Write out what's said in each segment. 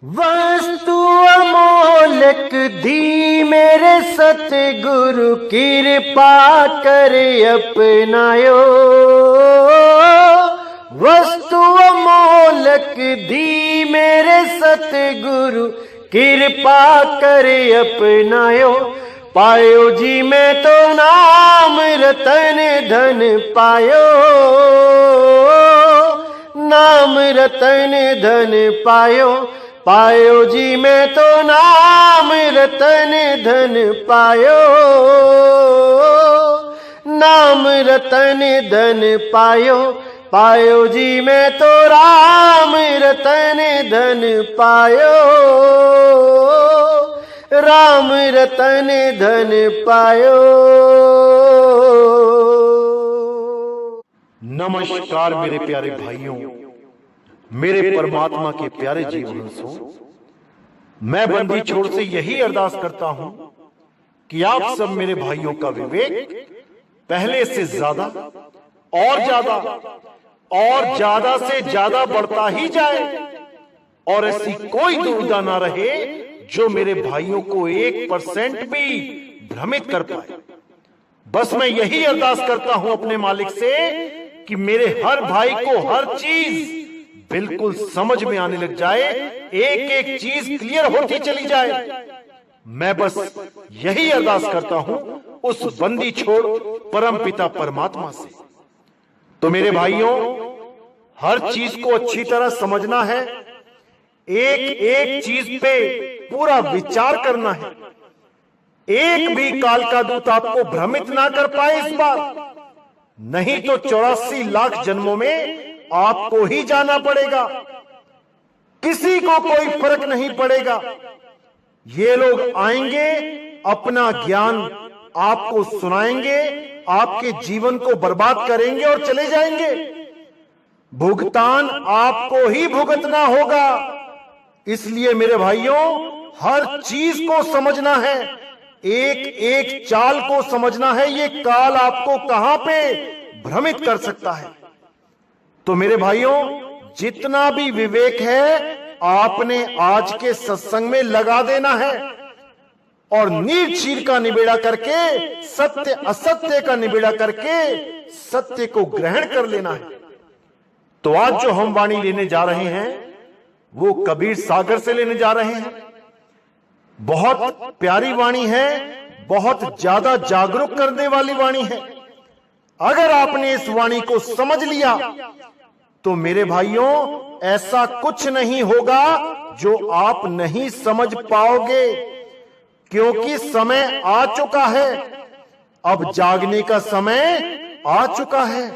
वस्तु अमोलक दी मेरे सतगुरु कृपा कर अपनायो। वस्तु अमोलक दी मेरे सतगुरु कृपा कर अपनायो। पायो जी मैं तो नाम रतन धन पायो। नाम रतन धन पायो। पायो जी मैं तो नाम रतन धन पायो। नाम रतन धन पायो। पायो जी मैं तो राम रतन धन पायो। राम रतन धन पायो। नमस्कार मेरे प्यारे भाइयों, मेरे परमात्मा के प्यारे जीवहंसों। मैं बंदी छोड़ से यही अरदास करता हूं कि आप सब मेरे भाइयों का विवेक पहले से ज्यादा और ज्यादा से ज्यादा बढ़ता ही जाए और ऐसी कोई दुविधा ना रहे जो मेरे भाइयों को 1% भी भ्रमित कर पाए। बस मैं यही अरदास करता हूं अपने मालिक से कि मेरे हर भाई को हर चीज बिल्कुल समझ में आने लग जाए, एक एक चीज क्लियर होती चली जाए। मैं बस यही अरदास करता हूं उस बंदी छोड़ परमपिता परमात्मा से। तो मेरे भाइयों, हर चीज को अच्छी तरह समझना है, एक एक चीज पे पूरा विचार करना है। एक भी काल का दूत आपको भ्रमित ना कर पाए इस बार, नहीं तो 84 लाख जन्मों में आपको ही जाना पड़ेगा। किसी को कोई फर्क नहीं पड़ेगा। ये लोग आएंगे, अपना ज्ञान आपको सुनाएंगे, आपके जीवन को बर्बाद करेंगे और चले जाएंगे। भुगतान आपको ही भुगतना होगा। इसलिए मेरे भाइयों, हर चीज को समझना है, एक एक चाल को समझना है। ये काल आपको कहां पे भ्रमित कर सकता है। तो मेरे भाइयों, जितना भी विवेक है आपने आज के सत्संग में लगा देना है और नीर का निबेड़ा करके, सत्य असत्य का निबेड़ा करके सत्य को ग्रहण कर लेना है। तो आज जो हम वाणी लेने जा रहे हैं वो कबीर सागर से लेने जा रहे हैं। बहुत प्यारी वाणी है, बहुत ज्यादा जागरूक करने वाली वाणी है। अगर आपने इस वाणी को समझ लिया तो मेरे भाइयों, ऐसा कुछ नहीं होगा जो आप नहीं समझ पाओगे, क्योंकि समय आ चुका है। अब जागने का समय आ चुका है।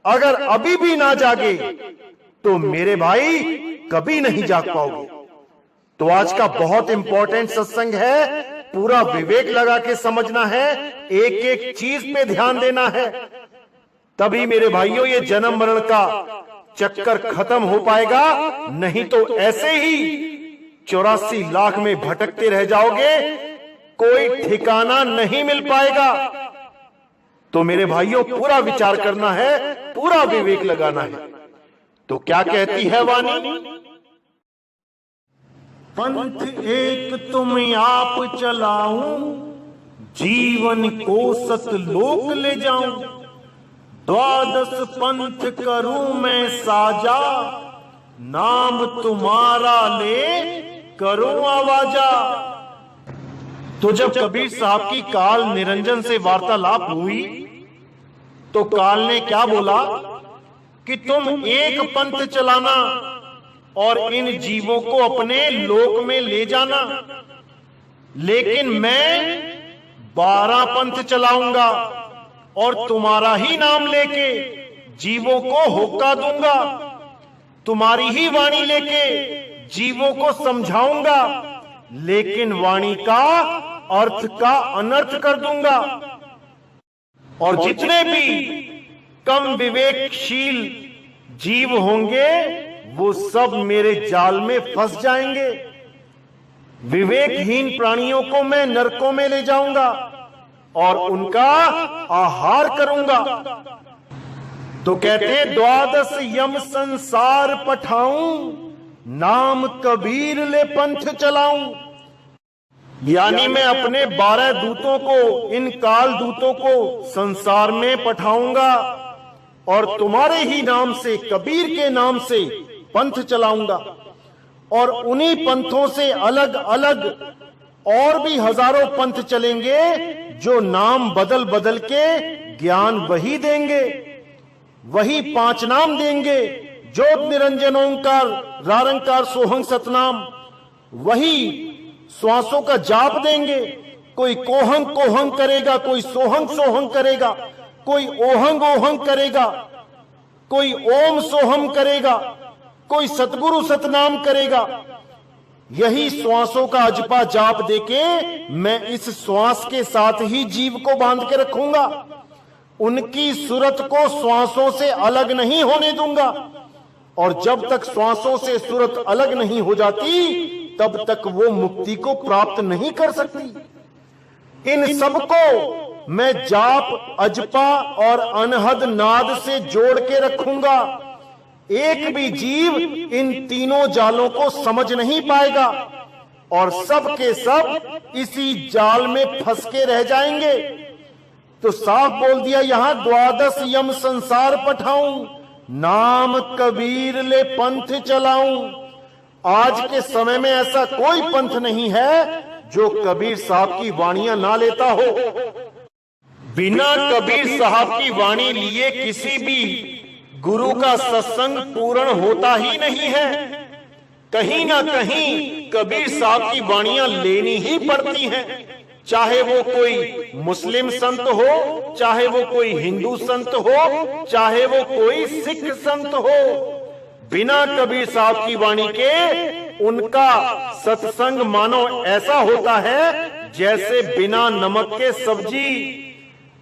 अगर अभी भी ना जागे तो मेरे भाई कभी नहीं जाग पाओगे। तो आज का बहुत इंपॉर्टेंट सत्संग है, पूरा विवेक लगा के समझना है, एक एक चीज पे ध्यान देना है। तभी मेरे भाइयों ये जन्म मरण का चक्कर खत्म हो पाएगा, नहीं तो ऐसे ही 84 लाख में भटकते रह जाओगे, कोई ठिकाना नहीं मिल पाएगा। तो मेरे भाइयों, पूरा विचार करना है, पूरा विवेक लगाना है। तो क्या कहती है वाणी? पंथ एक तुम आप चलाऊं, जीवन को सतलोक ले जाऊं। 12 पंथ करूं मैं साजा, नाम तुम्हारा ले करूं आवाजा। तो जब कबीर साहब की काल निरंजन से वार्तालाप हुई तो काल ने क्या बोला कि तुम एक पंथ चलाना और इन जीवों को अपने लोक में ले जाना, लेकिन मैं 12 पंथ चलाऊंगा और तुम्हारा ही नाम लेके जीवों को होका दूंगा, तुम्हारी ही वाणी लेके जीवों को समझाऊंगा, लेकिन वाणी का अर्थ का अनर्थ कर दूंगा। और जितने भी कम विवेकशील जीव होंगे वो सब मेरे जाल में फंस जाएंगे। विवेकहीन प्राणियों को मैं नरकों में ले जाऊंगा और उनका आहार करूंगा। तो कहते हैं 12 यम संसार पठाऊं, नाम कबीर ले पंथ चलाऊं। यानी मैं अपने 12 दूतों को, इन काल दूतों को संसार में पठाऊंगा और तुम्हारे ही नाम से, कबीर के नाम से पंथ चलाऊंगा। और उन्हीं पंथों से अलग अलग और भी हजारों पंथ चलेंगे जो नाम बदल बदल के ज्ञान वही देंगे, वही 5 नाम देंगे, ज्योत निरंजन ओंकार रारंकार सोहंग सतनाम, वही श्वासों का जाप देंगे। कोई कोहंग कोहंग करेगा, कोई सोहंग सोहंग करेगा, कोई ओहंग ओहंग करेगा, कोई ओम सोहम करेगा, कोई सतगुरु सतनाम करेगा। यही श्वासों का अजपा जाप देके मैं इस श्वास के साथ ही जीव को बांध के रखूंगा। उनकी सूरत को श्वासों से अलग नहीं होने दूंगा। और जब तक श्वासों से सूरत अलग नहीं हो जाती तब तक वो मुक्ति को प्राप्त नहीं कर सकती। इन सबको मैं जाप, अजपा और अनहद नाद से जोड़ के रखूंगा। एक भी जीव इन तीनों जालों को समझ नहीं पाएगा और सब के सब इसी जाल में फंस के रह जाएंगे। तो साफ बोल दिया यहां 12 यम संसार पठाऊं, नाम कबीर ले पंथ चलाऊं। आज के समय में ऐसा कोई पंथ नहीं है जो कबीर साहब की वाणियां ना लेता हो। बिना कबीर साहब की वाणी लिए किसी भी गुरु का सत्संग पूर्ण होता ही नहीं है। कहीं ना कहीं कबीर साहब की वाणियां लेनी ही पड़ती हैं, चाहे वो कोई मुस्लिम संत हो, चाहे वो कोई हिंदू संत हो, चाहे वो कोई सिख संत हो। बिना कबीर साहब की वाणी के उनका सत्संग मानो ऐसा होता है जैसे बिना नमक के सब्जी।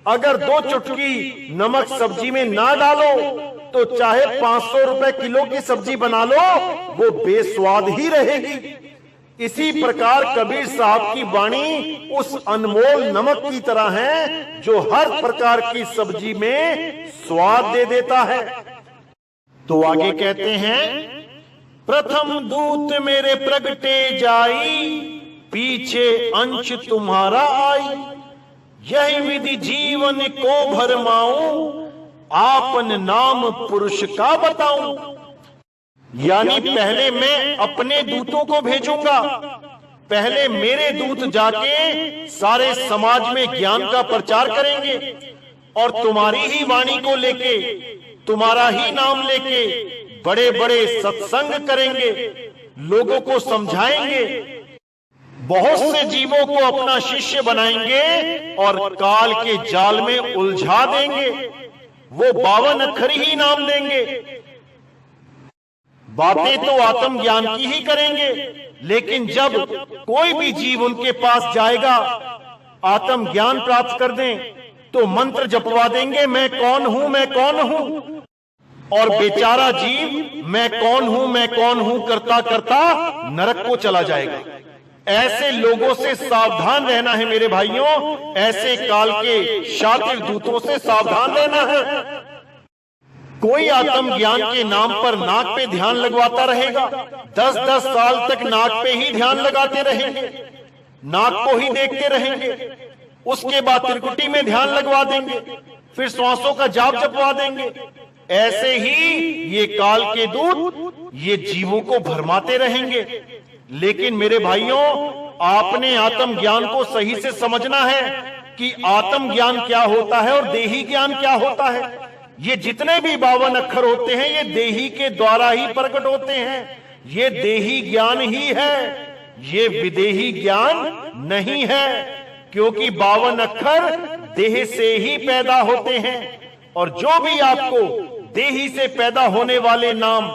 अगर 2 चुटकी नमक सब्जी में ना डालो तो चाहे 500 रुपए किलो की सब्जी बना लो, वो बेस्वाद ही रहेगी। इसी प्रकार कबीर साहब की वाणी उस अनमोल नमक की तरह है जो हर प्रकार की सब्जी में स्वाद दे देता है। तो आगे कहते हैं, प्रथम दूत मेरे प्रगटे जाई, पीछे अंश तुम्हारा आई। यही विधि जीवन को भरमाऊं, आपन नाम पुरुष का बताऊं। यानी पहले मैं अपने दूतों को भेजूंगा, पहले मेरे दूत जाके सारे समाज में ज्ञान का प्रचार करेंगे और तुम्हारी ही वाणी को लेके, तुम्हारा ही नाम लेके बड़े बड़े सत्संग करेंगे, लोगों को समझाएंगे, बहुत से जीवों को अपना शिष्य बनाएंगे और काल के जाल में उलझा देंगे। वो 52 अक्षर ही नाम देंगे। बातें तो आत्म ज्ञान की ही करेंगे, लेकिन जब कोई भी जीव उनके पास जाएगा आत्म ज्ञान प्राप्त कर दें तो मंत्र जपवा देंगे, मैं कौन हूं, मैं कौन हूं। और बेचारा जीव मैं कौन हूं करता करता नरक को चला जाएगा। ऐसे लोगों से सावधान रहना है मेरे भाइयों, ऐसे काल के शातिर दूतों से सावधान रहना है। कोई आत्म ज्ञान के नाम पर नाक पे ध्यान लगवाता रहेगा, 10-10 साल तक नाक पे ही ध्यान लगाते रहेंगे, नाक को ही देखते रहेंगे। उसके बाद त्रिकुटी में ध्यान लगवा देंगे, फिर श्वासों का जाप जपवा देंगे। ऐसे ही ये काल के दूत ये जीवों को भरमाते रहेंगे। लेकिन मेरे भाइयों, आपने आत्म ज्ञान को सही से समझना है कि आत्म ज्ञान क्या होता है और देही ज्ञान क्या होता है। ये जितने भी 52 अक्षर होते हैं ये देही के द्वारा ही प्रकट होते हैं। ये देही ज्ञान ही है, ये विदेही ज्ञान नहीं है, क्योंकि 52 अक्षर देह से ही पैदा होते हैं। और जो भी आपको देही से पैदा होने वाले नाम,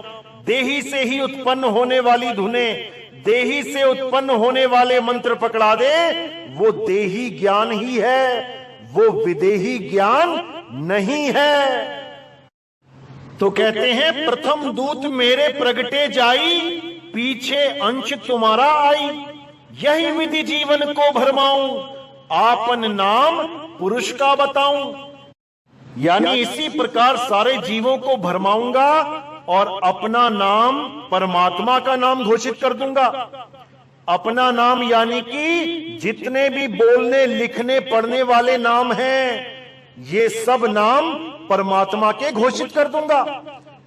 देही से ही उत्पन्न होने वाली धुनें, देही से उत्पन्न होने वाले मंत्र पकड़ा दे, वो देही ज्ञान ही है, वो विदेही ज्ञान नहीं है। तो कहते हैं, प्रथम दूत मेरे प्रगटे जाई, पीछे अंश तुम्हारा आई। यही विधि जीवन को भरमाऊं, आपन नाम पुरुष का बताऊं। यानी इसी प्रकार सारे जीवों को भरमाऊंगा और अपना नाम परमात्मा का नाम घोषित कर दूंगा। अपना नाम यानी कि जितने भी बोलने लिखने पढ़ने वाले नाम हैं, ये सब नाम परमात्मा के घोषित कर दूंगा।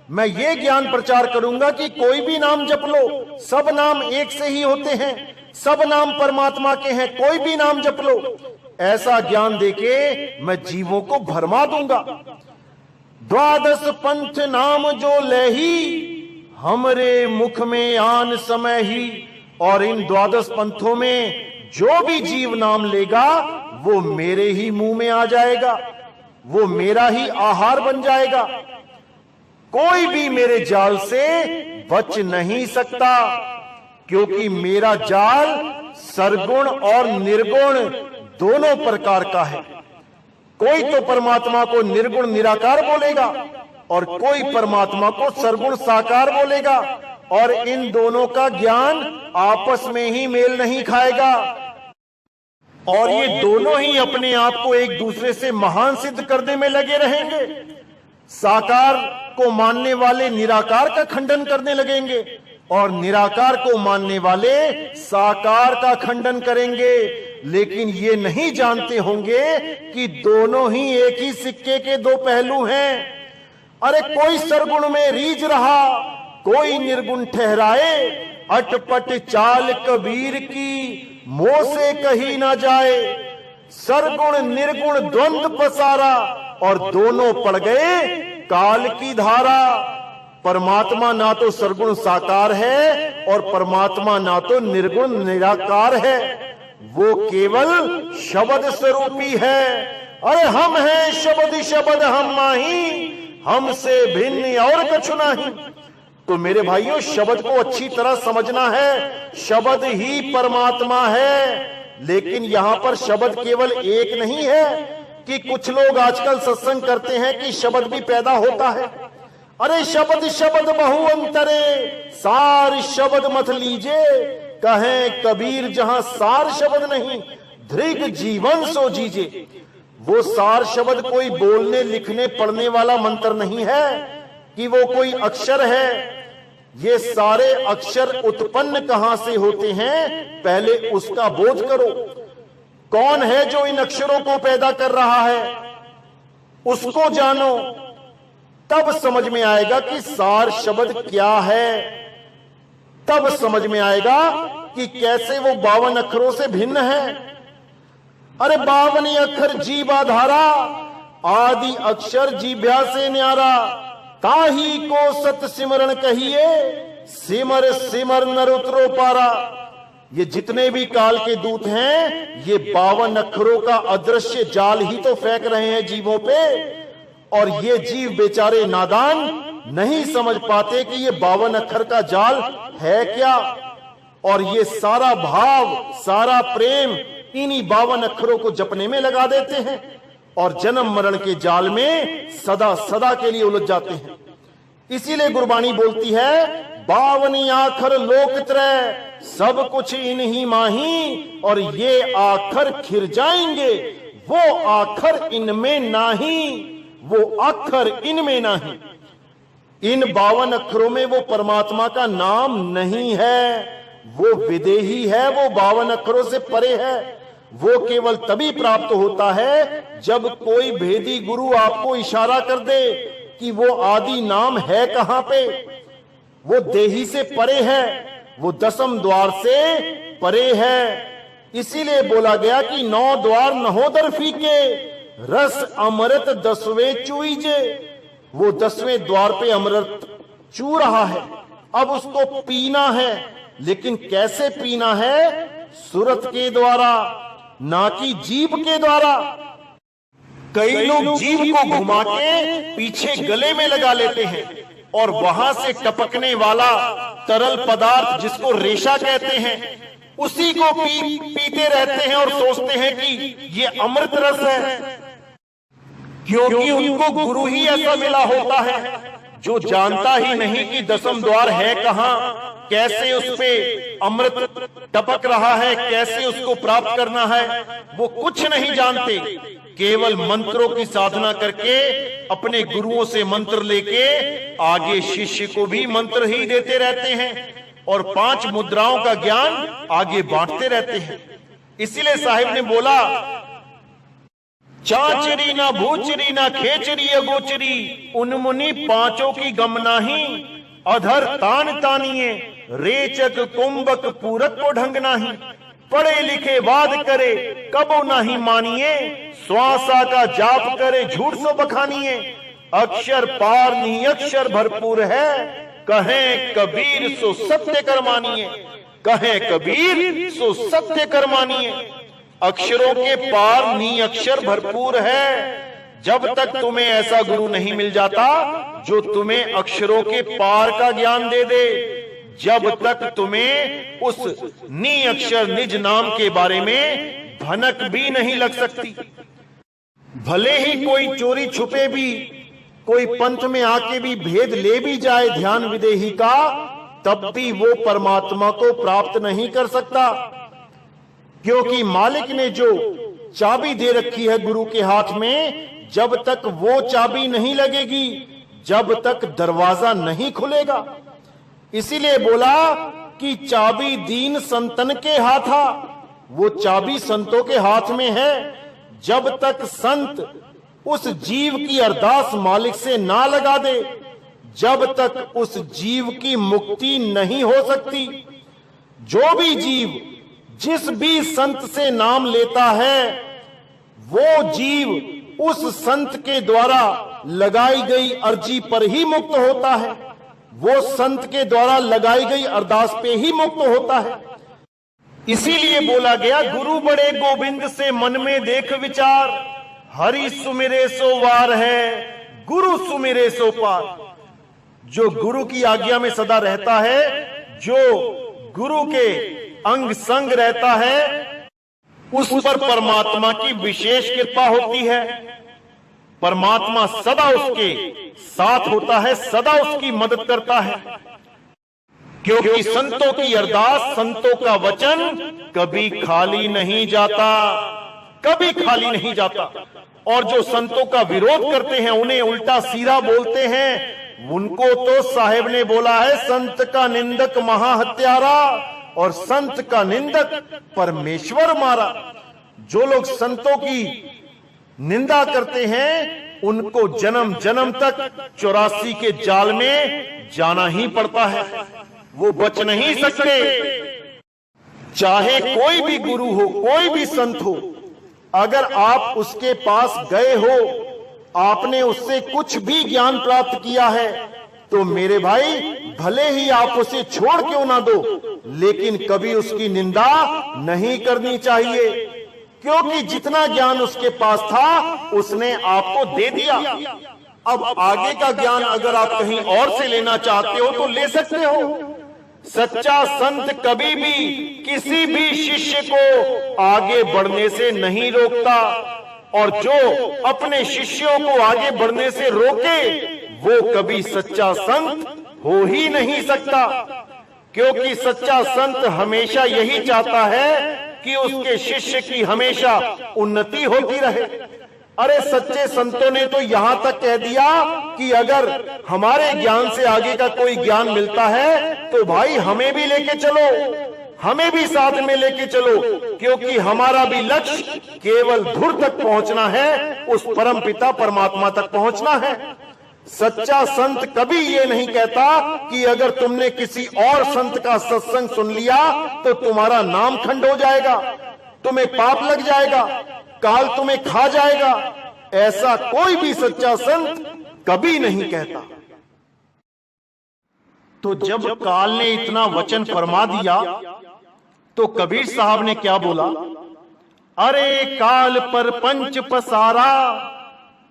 मैं ये ज्ञान प्रचार करूंगा कि कोई भी नाम जप लो, सब नाम एक से ही होते हैं, सब नाम परमात्मा के हैं, कोई भी नाम जप लो। ऐसा ज्ञान देके मैं जीवों को भरमा दूंगा। द्वादश पंथ नाम जो लेही, हमरे मुख में आन समय ही। और इन द्वादश पंथों में जो भी जीव नाम लेगा वो मेरे ही मुंह में आ जाएगा, वो मेरा ही आहार बन जाएगा। कोई भी मेरे जाल से बच नहीं सकता, क्योंकि मेरा जाल सरगुण और निर्गुण दोनों प्रकार का है। कोई तो परमात्मा को निर्गुण निराकार बोलेगा और कोई परमात्मा को सरगुण साकार बोलेगा, और इन दोनों का ज्ञान आपस में ही मेल नहीं खाएगा। और ये दोनों ही अपने आप को एक दूसरे से महान सिद्ध करने में लगे रहेंगे। साकार को मानने वाले निराकार का खंडन करने लगेंगे और निराकार को मानने वाले साकार का खंडन करेंगे, लेकिन ये नहीं जानते होंगे कि दोनों ही एक ही सिक्के के दो पहलू हैं। अरे कोई सरगुण में रीझ रहा, कोई निर्गुण ठहराए, अटपट चाल कबीर की मोह से कही ना जाए। सरगुण निर्गुण द्वंद्व पसारा और दोनों पड़ गए काल की धारा। परमात्मा ना तो सरगुण साकार है और परमात्मा ना तो निर्गुण निराकार है, वो केवल शब्द स्वरूपी है। अरे हम हैं शब्द शब्द हम माही, हमसे भिन्न और कछु नहीं। तो मेरे भाइयों, शब्द को अच्छी तरह समझना है। शब्द ही परमात्मा है, लेकिन यहां पर शब्द केवल एक नहीं है कि कुछ लोग आजकल सत्संग करते हैं कि शब्द भी पैदा होता है। अरे शब्द शब्द बहु अंतरे, सार शब्द मत लीजे। कहे कबीर जहां सार शब्द नहीं, धृग जीवन सो जीजे। वो सार शब्द कोई बोलने लिखने पढ़ने वाला मंत्र नहीं है कि वो कोई अक्षर है। ये सारे अक्षर उत्पन्न कहां से होते हैं, पहले उसका बोध करो। कौन है जो इन अक्षरों को पैदा कर रहा है, उसको जानो, तब समझ में आएगा कि सार शब्द क्या है। तब समझ में आएगा कि कैसे वो 52 अक्षरों से भिन्न है। अरे 52 अक्षर जीवा धारा, आदि अक्षर जीभ्या से न्यारा। ताही को सत सिमरण कहिए, सिमर सिमर नर उतरो पारा। ये जितने भी काल के दूत हैं, ये 52 अक्षरों का अदृश्य जाल ही तो फेंक रहे हैं जीवों पे। और ये जीव बेचारे नादान नहीं समझ पाते कि ये 52 अक्षर का जाल है क्या। और ये सारा भाव, सारा प्रेम इन्हीं 52 अक्षरों को जपने में लगा देते हैं और जन्म मरण के जाल में सदा सदा के लिए उलझ जाते हैं। इसीलिए गुरबाणी बोलती है, 52 आखर लोक त्रय, सब कुछ इन्हीं माही। और ये आखर खिर जाएंगे, वो आखर इनमें नाही, वो अक्षर इनमें नहीं। इन 52 अक्षरों में वो परमात्मा का नाम नहीं है, वो विदेही है, वो 52 अक्षरों से परे है। वो केवल तभी प्राप्त होता है जब कोई भेदी गुरु आपको इशारा कर दे कि वो आदि नाम है कहां पे। वो देही से परे है, वो 10वें द्वार से परे है। इसीलिए बोला गया कि 9 द्वार नहोदर फीके, रस अमृत 10वें चूईजे। वो 10वें द्वार पे अमृत चू रहा है, अब उसको पीना है। लेकिन कैसे पीना है? सुरत के द्वारा, ना कि जीभ के द्वारा। कई लोग जीभ को घुमा के पीछे गले में लगा लेते हैं और वहां से टपकने वाला तरल पदार्थ जिसको रेशा कहते हैं, उसी को पीते रहते हैं और सोचते हैं कि ये अमृत रस है, क्योंकि उनको गुरु ही ऐसा मिला होता है जो जानता ही नहीं कि 10वां द्वार है कहां, कैसे उस पे अमृत टपक रहा है, कैसे उसको प्राप्त करना है। वो कुछ नहीं जानते, केवल मंत्रों की साधना करके अपने गुरुओं से मंत्र लेके आगे शिष्य को भी मंत्र ही देते रहते हैं और 5 मुद्राओं का ज्ञान आगे बांटते रहते हैं। इसीलिए साहिब ने बोला, चाचरी ना भूचरी ना खेचरी अगोचरी, उन मुनि 5 की गम नाही, अधर तान तानिए, रेचक कुंभक पूरक को ढंग नाही, पढ़े लिखे वाद करे कबो नाही मानिए, श्वासा का जाप करे झूठ सो बखानिए, अक्षर पार नहीं अक्षर भरपूर है, कहें कबीर सो सत्य कर मानिए, कहें कबीर सो सत्य कर मानिए। अक्षरों के पार नी अक्षर भरपूर है। जब तक तुम्हें ऐसा गुरु नहीं मिल जाता जो तुम्हें अक्षरों के पार का ज्ञान दे दे, जब तक तुम्हें उस नी अक्षर निज नाम के बारे में भनक भी नहीं लग सकती। भले ही कोई चोरी छुपे भी, कोई पंथ में आके भी भेद ले भी जाए ध्यान विदेही का, तब भी वो परमात्मा को प्राप्त नहीं कर सकता, क्योंकि मालिक ने जो चाबी दे रखी है गुरु के हाथ में, जब तक वो चाबी नहीं लगेगी, जब तक दरवाजा नहीं खुलेगा। इसीलिए बोला कि चाबी दीन संतन के हाथा, वो चाबी संतों के हाथ में है। जब तक संत उस जीव की अरदास मालिक से ना लगा दे, जब तक उस जीव की मुक्ति नहीं हो सकती। जो भी जीव जिस भी संत से नाम लेता है, वो जीव उस संत के द्वारा लगाई गई अर्जी पर ही मुक्त होता है, वो संत के द्वारा लगाई गई अरदास पे ही मुक्त होता है। इसीलिए बोला गया, गुरु बड़े गोविंद से मन में देख विचार, हरि सुमिरे सो वार है, गुरु सुमिरे सो पार। जो गुरु की आज्ञा में सदा रहता है, जो गुरु के अंग संग रहता है, उस पर परमात्मा की विशेष कृपा होती है। परमात्मा सदा उसके साथ होता है, सदा उसकी मदद करता है, क्योंकि संतों की अरदास, संतों का वचन कभी खाली नहीं जाता, कभी खाली नहीं जाता। और जो संतों का विरोध करते हैं, उन्हें उल्टा सीधा बोलते हैं, उनको तो साहिब ने बोला है, संत का निंदक महाहत्यारा और संत का निंदक परमेश्वर मारा। जो लोग संतों की निंदा करते हैं, उनको जन्म जन्म तक 84 के जाल में जाना ही पड़ता है, वो बच नहीं सकते। चाहे कोई भी गुरु हो, कोई भी संत हो, अगर आप उसके पास गए हो, आपने उससे कुछ भी ज्ञान प्राप्त किया है, तो मेरे भाई भले ही आप उसे छोड़ क्यों ना दो, लेकिन कभी उसकी निंदा नहीं करनी चाहिए, क्योंकि जितना ज्ञान उसके पास था उसने आपको दे दिया। अब आगे का ज्ञान अगर आप कहीं और से लेना चाहते हो तो ले सकते हो। सच्चा संत कभी भी किसी भी शिष्य को आगे बढ़ने से नहीं रोकता, और जो अपने शिष्यों को आगे बढ़ने से रोके, वो कभी सच्चा संत हो ही नहीं सकता। क्योंकि सच्चा संत हमेशा यही चाहता है कि उसके शिष्य की हमेशा उन्नति होती रहे। अरे सच्चे संतों ने तो यहां तक कह दिया कि अगर हमारे ज्ञान से आगे का कोई ज्ञान मिलता है तो भाई हमें भी लेके चलो, हमें भी साथ में लेके चलो, क्योंकि हमारा भी लक्ष्य केवल धुर तक पहुंचना है, उस परम पिता परमात्मा तक पहुंचना है। सच्चा संत कभी ये नहीं कहता कि अगर तुमने किसी और संत का सत्संग सुन लिया तो तुम्हारा नाम खंड हो जाएगा, तुम्हें पाप लग जाएगा, काल तुम्हें खा जाएगा। ऐसा कोई भी सच्चा संत कभी नहीं कहता। तो जब काल ने इतना वचन फरमा दिया तो कबीर साहब ने क्या बोला? अरे काल पर पंच पसारा,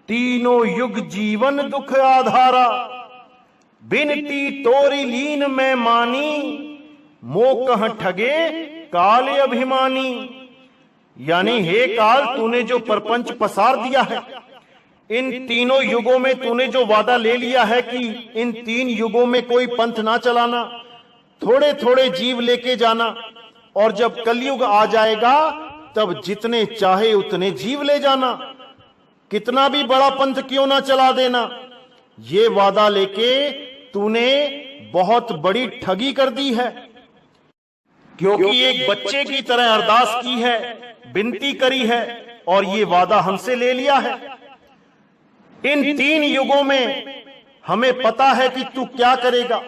तीनों युग जीवन दुख आधारा, बिनती तोरी लीन में मानी, मोह ठगे काल अभिमानी। यानी हे काल, तूने जो परपंच पसार दिया है, इन तीनों युगों में तूने जो वादा ले लिया है कि इन 3 युगों में कोई पंथ ना चलाना, थोड़े थोड़े जीव लेके जाना, और जब कलयुग आ जाएगा तब जितने चाहे उतने जीव ले जाना। कितना भी बड़ा पंथ क्यों ना चला देना। ये वादा लेके तूने बहुत बड़ी ठगी कर दी है, क्योंकि एक बच्चे की तरह अरदास की है, विनती करी है और ये वादा हमसे ले लिया है। इन 3 युगों में हमें पता है कि तू क्या करेगा।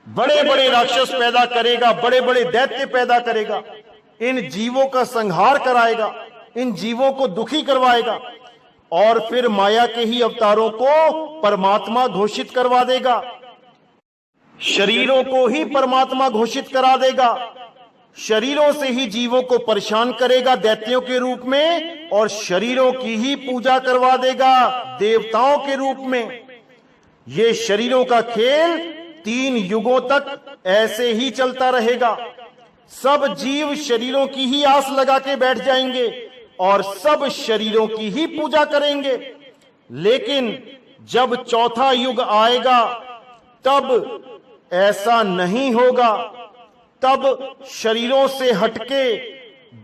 बड़े बड़े राक्षस पैदा करेगा, बड़े बड़े दैत्य पैदा करेगा, इन जीवों का संहार कराएगा, इन जीवों को दुखी करवाएगा और फिर माया के ही अवतारों को परमात्मा घोषित करवा देगा, शरीरों को ही परमात्मा घोषित करा देगा, शरीरों से ही जीवों को परेशान करेगा दैत्यों के रूप में और शरीरों की ही पूजा करवा देगा देवताओं के रूप में। ये शरीरों का खेल 3 युगों तक ऐसे ही चलता रहेगा। सब जीव शरीरों की ही आस लगा के बैठ जाएंगे और सब शरीरों की ही पूजा करेंगे। लेकिन जब चौथा युग आएगा तब ऐसा नहीं होगा। तब शरीरों से हटके,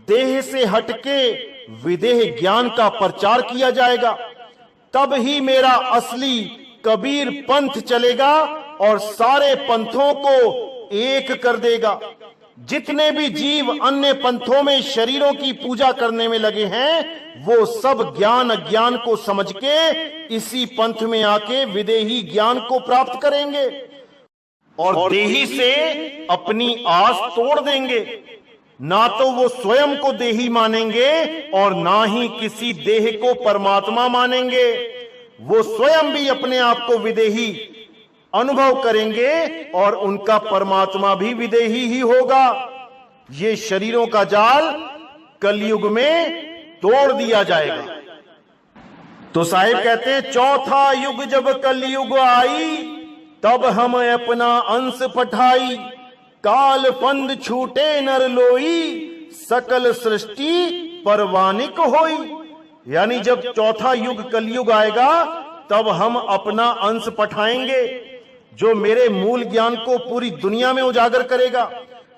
देह से हटके विदेह ज्ञान का प्रचार किया जाएगा। तब ही मेरा असली कबीर पंथ चलेगा और सारे पंथों को एक कर देगा। जितने भी जीव अन्य पंथों में शरीरों की पूजा करने में लगे हैं, वो सब ज्ञान अज्ञान को समझ के इसी पंथ में आके विदेही ज्ञान को प्राप्त करेंगे और देही से अपनी आस तोड़ देंगे। ना तो वो स्वयं को देही मानेंगे और ना ही किसी देह को परमात्मा मानेंगे। वो स्वयं भी अपने आप को विदेही अनुभव करेंगे और उनका परमात्मा भी विदेही ही होगा। ये शरीरों का जाल कलयुग में तोड़ दिया जाएगा। तो साहिब कहते हैं, चौथा युग जब कलयुग आई, तब हम अपना अंश पठाई, काल फंद छूटे नर लोई, सकल सृष्टि परवानिक होई। यानी जब चौथा युग कलयुग आएगा तब हम अपना अंश पठाएंगे जो मेरे मूल ज्ञान को पूरी दुनिया में उजागर करेगा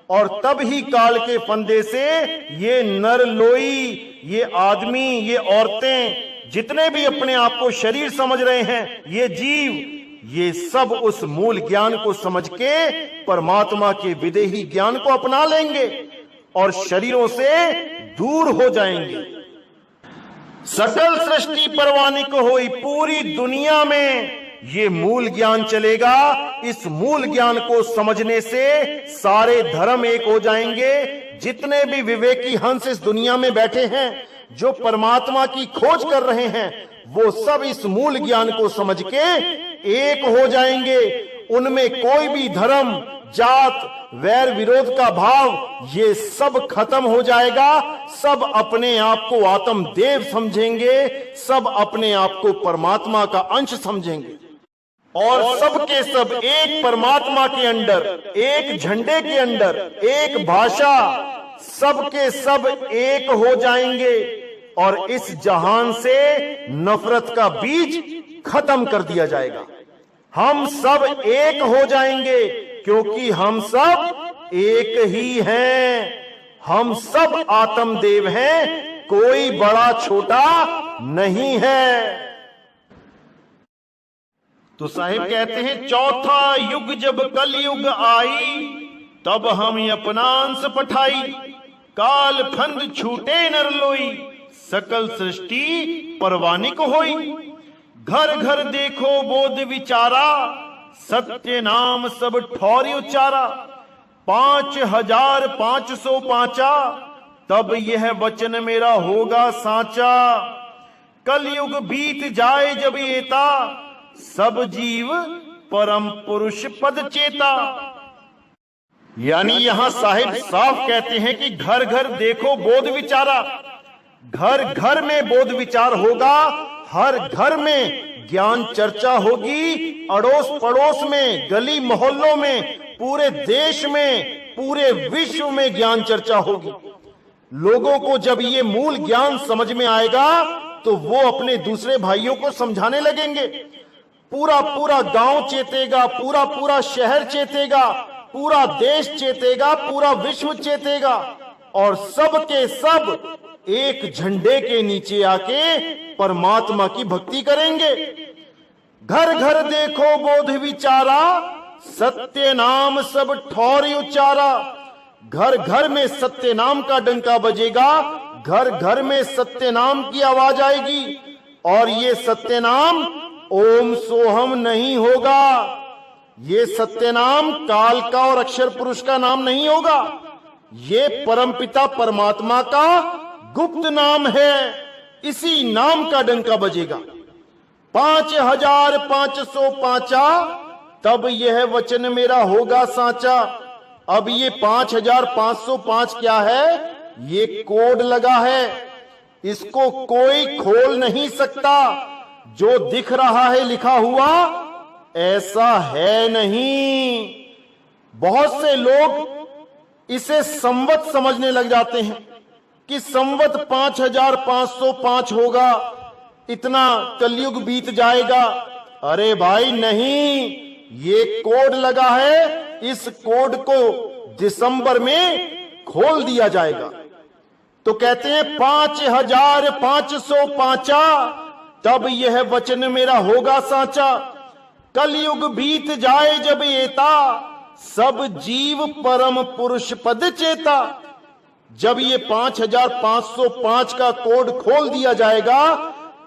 और तब ही काल के फंदे से ये नर लोई, ये आदमी, ये औरतें, जितने भी अपने आप को शरीर समझ रहे हैं, ये जीव, ये सब उस मूल ज्ञान को समझ के परमात्मा के विदेही ज्ञान को अपना लेंगे और शरीरों से दूर हो जाएंगे। सकल सृष्टि परवानिक होई, पूरी दुनिया में ये मूल ज्ञान चलेगा। इस मूल ज्ञान को समझने से सारे धर्म एक हो जाएंगे। जितने भी विवेकी हंस इस दुनिया में बैठे हैं, जो परमात्मा की खोज कर रहे हैं, वो सब इस मूल ज्ञान को समझ के एक हो जाएंगे। उनमें कोई भी धर्म, जात, वैर विरोध का भाव, ये सब खत्म हो जाएगा। सब अपने आप को आत्म देव समझेंगे, सब अपने आप को परमात्मा का अंश समझेंगे और सब के सब एक परमात्मा के अंदर, एक झंडे के अंदर, एक भाषा, सब के सब एक हो जाएंगे और इस जहान से नफरत का बीज खत्म कर दिया जाएगा। हम सब एक हो जाएंगे क्योंकि हम सब एक ही हैं। हम सब आत्मदेव हैं, कोई बड़ा छोटा नहीं है। तो साहिब कहते हैं, चौथा युग जब कलयुग आई, तब हम अपना अंश पठाई, काल फंद छूटे नर लोई, सकल सृष्टि परवानिक होई। घर घर देखो बोध विचारा, सत्य नाम सब ठौरी उच्चारा। 5505 तब यह वचन मेरा होगा साचा। कलयुग बीत जाए जब एता, सब जीव परम पुरुष पद चेता। यानी यहां साहिब साफ कहते हैं कि घर घर देखो बोध विचारा। घर घर में बोध विचार होगा, हर घर में ज्ञान चर्चा होगी, अड़ोस पड़ोस में, गली मोहल्लों में, पूरे देश में, पूरे विश्व में ज्ञान चर्चा होगी। लोगों को जब ये मूल ज्ञान समझ में आएगा तो वो अपने दूसरे भाइयों को समझाने लगेंगे। पूरा पूरा गांव चेतेगा, पूरा पूरा शहर चेतेगा, पूरा देश चेतेगा, पूरा विश्व चेतेगा और सब के सब एक झंडे के नीचे आके परमात्मा की भक्ति करेंगे। घर घर देखो बोध विचारा, सत्य नाम सब ठौर उच्चारा। घर घर में सत्य नाम का डंका बजेगा, घर घर में सत्य नाम की आवाज आएगी। और ये सत्य नाम ओम सोहम नहीं होगा, ये सत्य नाम काल का और अक्षर पुरुष का नाम नहीं होगा, ये परमपिता परमात्मा का गुप्त नाम है। इसी नाम का डंका बजेगा। 5505 तब यह वचन मेरा होगा साचा। अब ये 5505 क्या है? ये कोड लगा है, इसको कोई खोल नहीं सकता। जो दिख रहा है लिखा हुआ ऐसा है नहीं। बहुत से लोग इसे संवत समझने लग जाते हैं कि संवत 5505 होगा, इतना कलयुग बीत जाएगा। अरे भाई नहीं, ये कोड लगा है, इस कोड को दिसंबर में खोल दिया जाएगा। तो कहते हैं 5505 तब यह वचन मेरा होगा साचा। कलयुग बीत जाए जब एता, सब जीव परम पुरुष पद चेता। जब ये 5505 का कोड खोल दिया जाएगा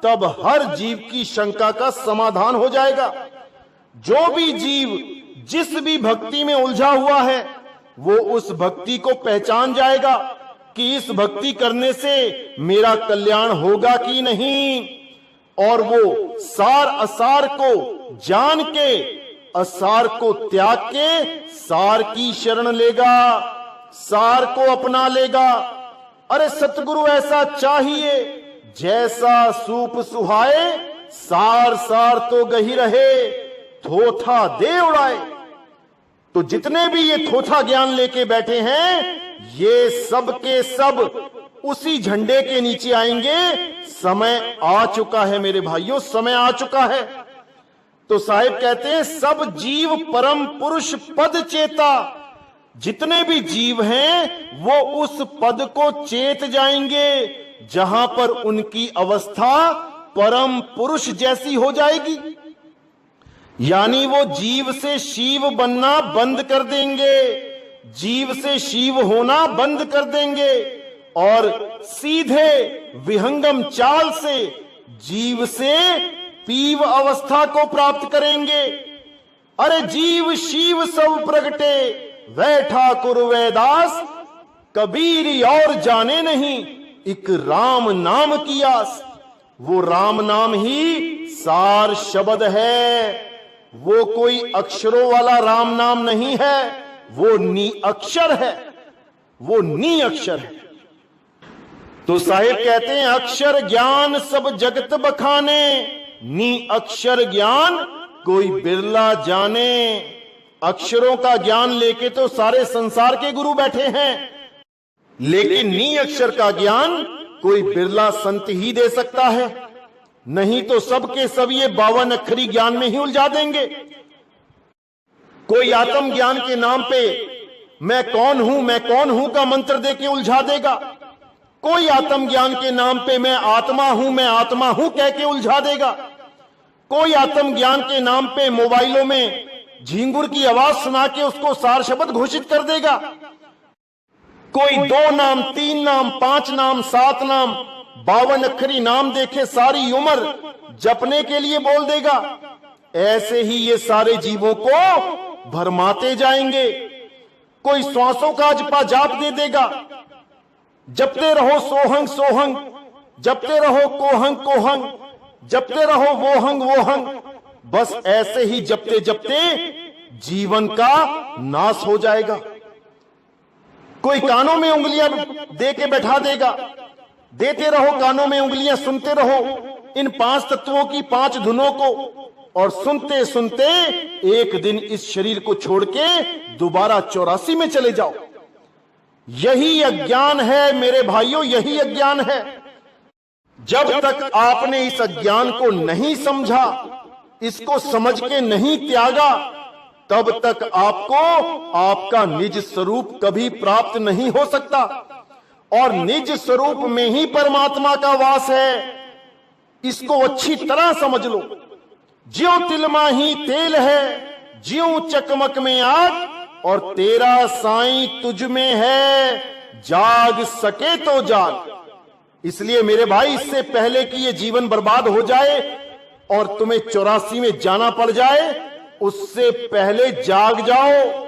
तब हर जीव की शंका का समाधान हो जाएगा। जो भी जीव जिस भी भक्ति में उलझा हुआ है वो उस भक्ति को पहचान जाएगा कि इस भक्ति करने से मेरा कल्याण होगा कि नहीं। और वो सार असार को जान के, असार को त्याग के सार की शरण लेगा, सार को अपना लेगा। अरे सतगुरु ऐसा चाहिए जैसा सूप सुहाए, सार सार तो गही रहे, थोथा दे उड़ाए। तो जितने भी ये थोथा ज्ञान लेके बैठे हैं ये सब के सब उसी झंडे के नीचे आएंगे। समय आ चुका है मेरे भाइयों, समय आ चुका है। तो साहिब कहते हैं सब जीव परम पुरुष पद चेता। जितने भी जीव हैं वो उस पद को चेत जाएंगे जहां पर उनकी अवस्था परम पुरुष जैसी हो जाएगी। यानी वो जीव से शिव बनना बंद कर देंगे, जीव से शिव होना बंद कर देंगे और सीधे विहंगम चाल से जीव से पीव अवस्था को प्राप्त करेंगे। अरे जीव शिव सब प्रगटे, वै ठाकुर वैदास, कबीर और जाने नहीं, एक राम नाम की आस। वो राम नाम ही सार शब्द है, वो कोई अक्षरों वाला राम नाम नहीं है, वो नी अक्षर है, वो नी अक्षर है। तो साहिब कहते हैं अक्षर ज्ञान सब जगत बखाने, नी अक्षर ज्ञान कोई बिरला जाने। अक्षरों का ज्ञान लेके तो सारे संसार के गुरु बैठे हैं, लेकिन नी अक्षर का ज्ञान कोई बिरला संत ही दे सकता है, नहीं तो सबके सब ये 52 अक्षरी ज्ञान में ही उलझा देंगे। कोई आत्म ज्ञान के नाम पे मैं कौन हूं का मंत्र दे के उलझा देगा, कोई आत्म ज्ञान के नाम पे मैं आत्मा हूं कह के उलझा देगा, कोई आत्म ज्ञान के नाम पे मोबाइलों में झिंगुर की आवाज सुना के उसको सार शब्द घोषित कर देगा। कोई 2 नाम 3 नाम 5 नाम 7 नाम 52 अक्षरी नाम देखे सारी उम्र जपने के लिए बोल देगा। ऐसे ही ये सारे जीवों को भरमाते जाएंगे। कोई श्वासों का जपा जाप दे देगा, जपते रहो सोहंग सोहंग, जपते रहो कोहंग कोहंग, जपते रहो वोहंग वोहंग। बस ऐसे ही जपते जपते जीवन का नाश हो जाएगा। कोई कानों में उंगलियां दे के बैठा देगा, देते रहो कानों में उंगलियां, सुनते रहो इन 5 तत्वों की 5 धुनों को, और सुनते सुनते एक दिन इस शरीर को छोड़ के दोबारा 84 में चले जाओ। यही अज्ञान है मेरे भाइयों, यही अज्ञान है। जब तक आपने इस अज्ञान को नहीं समझा, इसको समझ के नहीं त्यागा, तब तक आपको आपका निज स्वरूप कभी प्राप्त नहीं हो सकता। और निज स्वरूप में ही परमात्मा का वास है। इसको अच्छी तरह समझ लो। ज्यों तिलमा ही तेल है, ज्यों चकमक में आग, और तेरा साईं तुझ में है, जाग सके तो जाग। इसलिए मेरे भाई, इससे पहले कि ये जीवन बर्बाद हो जाए और तुम्हें 84 में जाना पड़ जाए, उससे पहले जाग जाओ।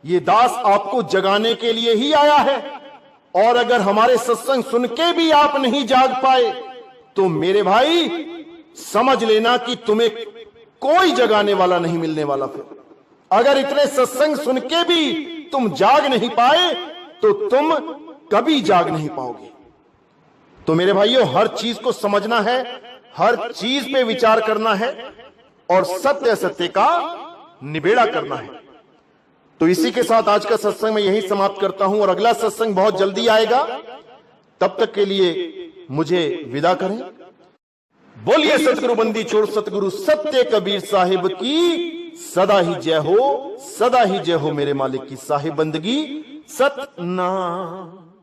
ये दास आपको जगाने के लिए ही आया है, और अगर हमारे सत्संग सुन के भी आप नहीं जाग पाए तो मेरे भाई समझ लेना कि तुम्हें कोई जगाने वाला नहीं मिलने वाला। फिर अगर इतने सत्संग सुन के भी तुम जाग नहीं पाए तो तुम कभी जाग नहीं पाओगे। तो मेरे भाइयों, हर चीज को समझना है, हर चीज पे विचार करना है और सत्य असत्य का निबेड़ा करना है। तो इसी के साथ आज का सत्संग मैं यही समाप्त करता हूं और अगला सत्संग बहुत जल्दी आएगा। तब तक के लिए मुझे विदा करें। बोलिए सतगुरु बंदी छोड़ सतगुरु सत्य कबीर साहिब की सदा ही जय हो, सदा ही जय हो मेरे मालिक की साहिब बंदगी सतनाम।